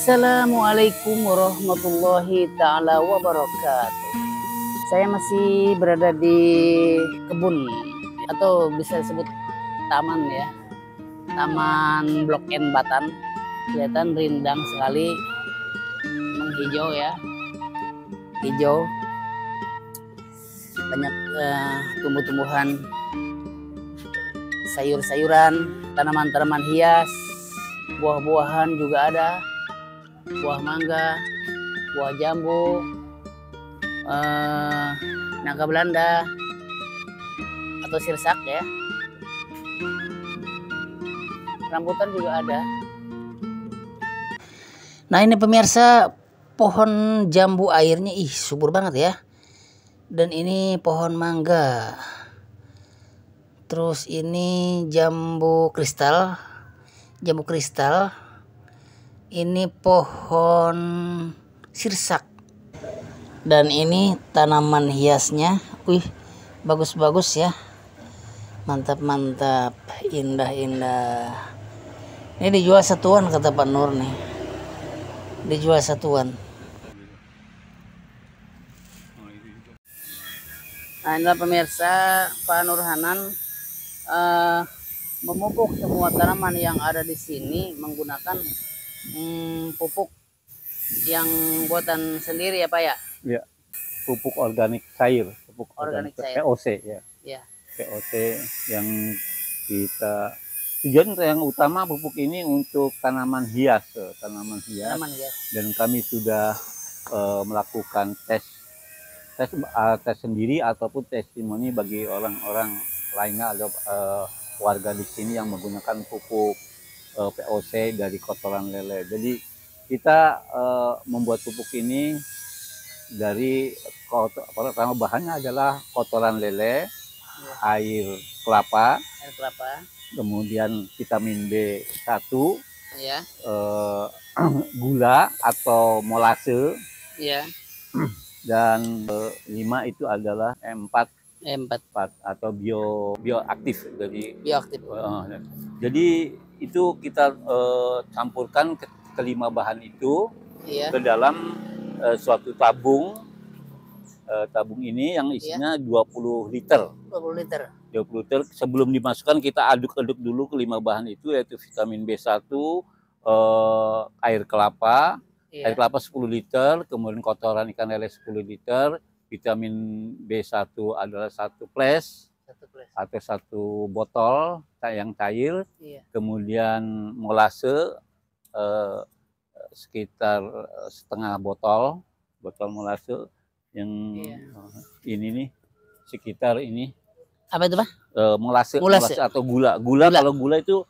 Assalamualaikum warahmatullahi ta'ala wabarakatuh. Saya masih berada di kebun atau bisa disebut taman ya. Taman Blok N Batan. Kelihatan rindang sekali, menghijau ya. Hijau. Banyak tumbuh-tumbuhan, sayur-sayuran, tanaman-tanaman hias, buah-buahan juga ada. Buah mangga, buah jambu, nangka Belanda atau sirsak ya. Rambutan juga ada. Nah ini pemirsa, pohon jambu airnya subur banget ya. Dan ini pohon mangga. Terus ini jambu kristal. Ini pohon sirsak. Dan ini tanaman hiasnya. Bagus-bagus ya. Mantap-mantap, indah-indah. Ini dijual satuan kata Pak Nur nih. Dijual satuan. Nah inilah pemirsa, Pak Nur Hanan memupuk semua tanaman yang ada di sini menggunakan pupuk yang buatan sendiri ya Pak ya? Ya, pupuk organik cair, pupuk organik cair. POC ya. Ya. POC yang kita tujuan yang utama pupuk ini untuk tanaman hias. Dan kami sudah melakukan tes sendiri ataupun testimoni bagi orang-orang lainnya ada warga di sini yang menggunakan pupuk POC dari kotoran lele. Jadi kita membuat pupuk ini dari pertama bahannya adalah kotoran lele, ya. air kelapa, kemudian vitamin B1, ya. Gula atau molase, ya. Dan 5 itu adalah E4 atau bioaktif dari bioaktif. Jadi itu kita campurkan kelima bahan itu, iya. Ke dalam suatu tabung. Tabung ini yang isinya, iya. 20 liter. 20 liter. Sebelum dimasukkan kita aduk-aduk dulu kelima bahan itu, yaitu vitamin B1, air kelapa. Yeah. Air kelapa 10 liter, kemudian kotoran ikan lele 10 liter, vitamin B1 adalah 1 flash atau 1 botol yang cair, yeah. Kemudian molase sekitar setengah botol molase yang, yeah. Ini nih sekitar ini. Apa itu Pak? Molase atau gula. Kalau gula itu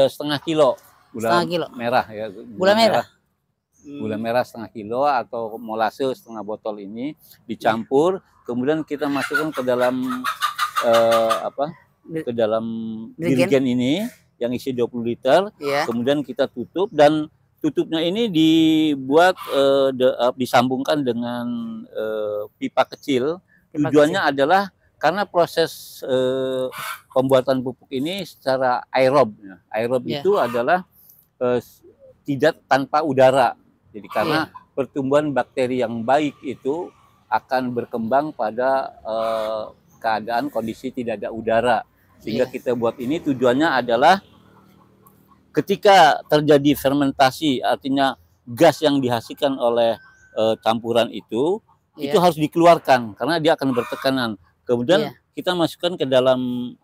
setengah kilo. Gula merah ya. Gula merah. Gula merah setengah kilo atau molase setengah botol ini dicampur, kemudian kita masukkan ke dalam ke dalam jerigen ini yang isi 20 liter, yeah. Kemudian kita tutup, dan tutupnya ini dibuat disambungkan dengan pipa kecil. Tujuannya adalah karena proses pembuatan pupuk ini secara aerob. Aerob, yeah. Itu adalah tidak tanpa udara. Jadi karena, yeah. Pertumbuhan bakteri yang baik itu akan berkembang pada keadaan kondisi tidak ada udara. Sehingga, yeah. Kita buat ini tujuannya adalah ketika terjadi fermentasi, artinya gas yang dihasilkan oleh campuran itu, yeah. Itu harus dikeluarkan karena dia akan bertekanan. Kemudian, yeah. Kita masukkan ke dalam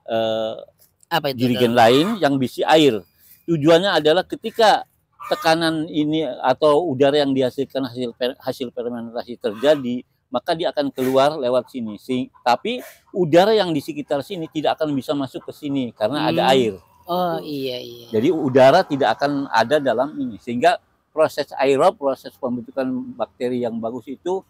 jerigen lain yang berisi air. Tujuannya adalah ketika tekanan ini atau udara yang dihasilkan hasil fermentasi terjadi, maka dia akan keluar lewat sini. Tapi udara yang di sekitar sini tidak akan bisa masuk ke sini karena ada air. Oh iya. Jadi udara tidak akan ada dalam ini, sehingga proses aerob, proses pembentukan bakteri yang bagus itu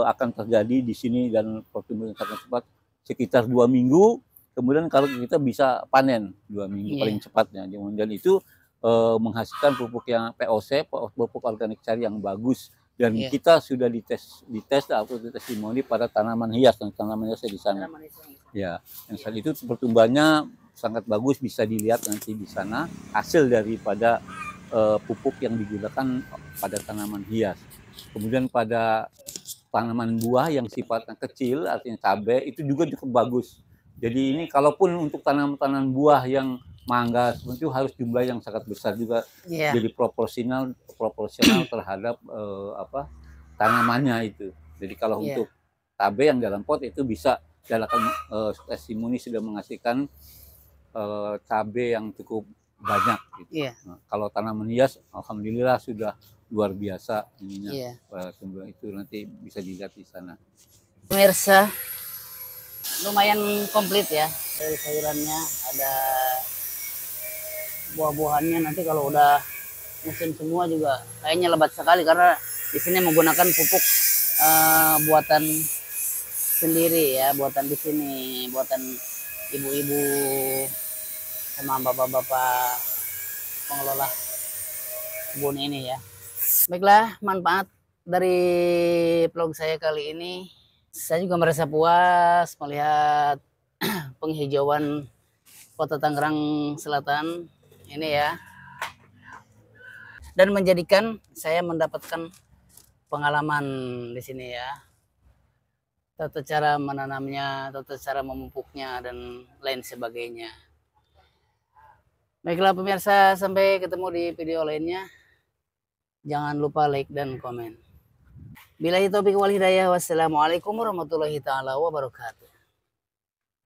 akan terjadi di sini, dan pertumbuhan sangat cepat sekitar 2 minggu. Kemudian kalau kita bisa panen 2 minggu, yeah. Paling cepatnya. Dan itu menghasilkan pupuk yang POC, pupuk organik cair yang bagus, dan, yeah. Kita sudah dites atau testimoni pada tanaman hias di sana. Ya, yang saat itu pertumbuhannya sangat bagus, bisa dilihat nanti di sana hasil daripada pupuk yang digunakan pada tanaman hias. Kemudian pada tanaman buah yang sifatnya kecil, artinya cabai, itu juga cukup bagus. Jadi ini kalaupun untuk tanaman-tanaman buah yang mangga seperti itu harus jumlah yang sangat besar juga, jadi proporsional terhadap tanamannya itu. Jadi kalau untuk cabai yang dalam pot itu bisa dalakan testimoni sudah menghasilkan cabai yang cukup banyak. Gitu. Nah, kalau tanaman hias, alhamdulillah sudah luar biasa ininya. Itu nanti bisa dilihat di sana. Pemirsa, lumayan komplit ya, dari sayurannya, ada buah-buahannya. Nanti kalau udah musim semua juga kayaknya lebat sekali karena di sini menggunakan pupuk buatan sendiri ya, buatan di sini, buatan ibu-ibu sama bapak-bapak pengelola kebun ini ya. Baiklah, manfaat dari vlog saya kali ini, saya juga merasa puas melihat penghijauan Kota Tangerang Selatan ini ya, dan menjadikan saya mendapatkan pengalaman di sini ya, tata cara menanamnya, tata cara memupuknya, dan lain sebagainya. Baiklah pemirsa, sampai ketemu di video lainnya. Jangan lupa like dan komen. Billahi taufiq wal hidayah. Wassalamualaikum warahmatullahi taala wabarakatuh.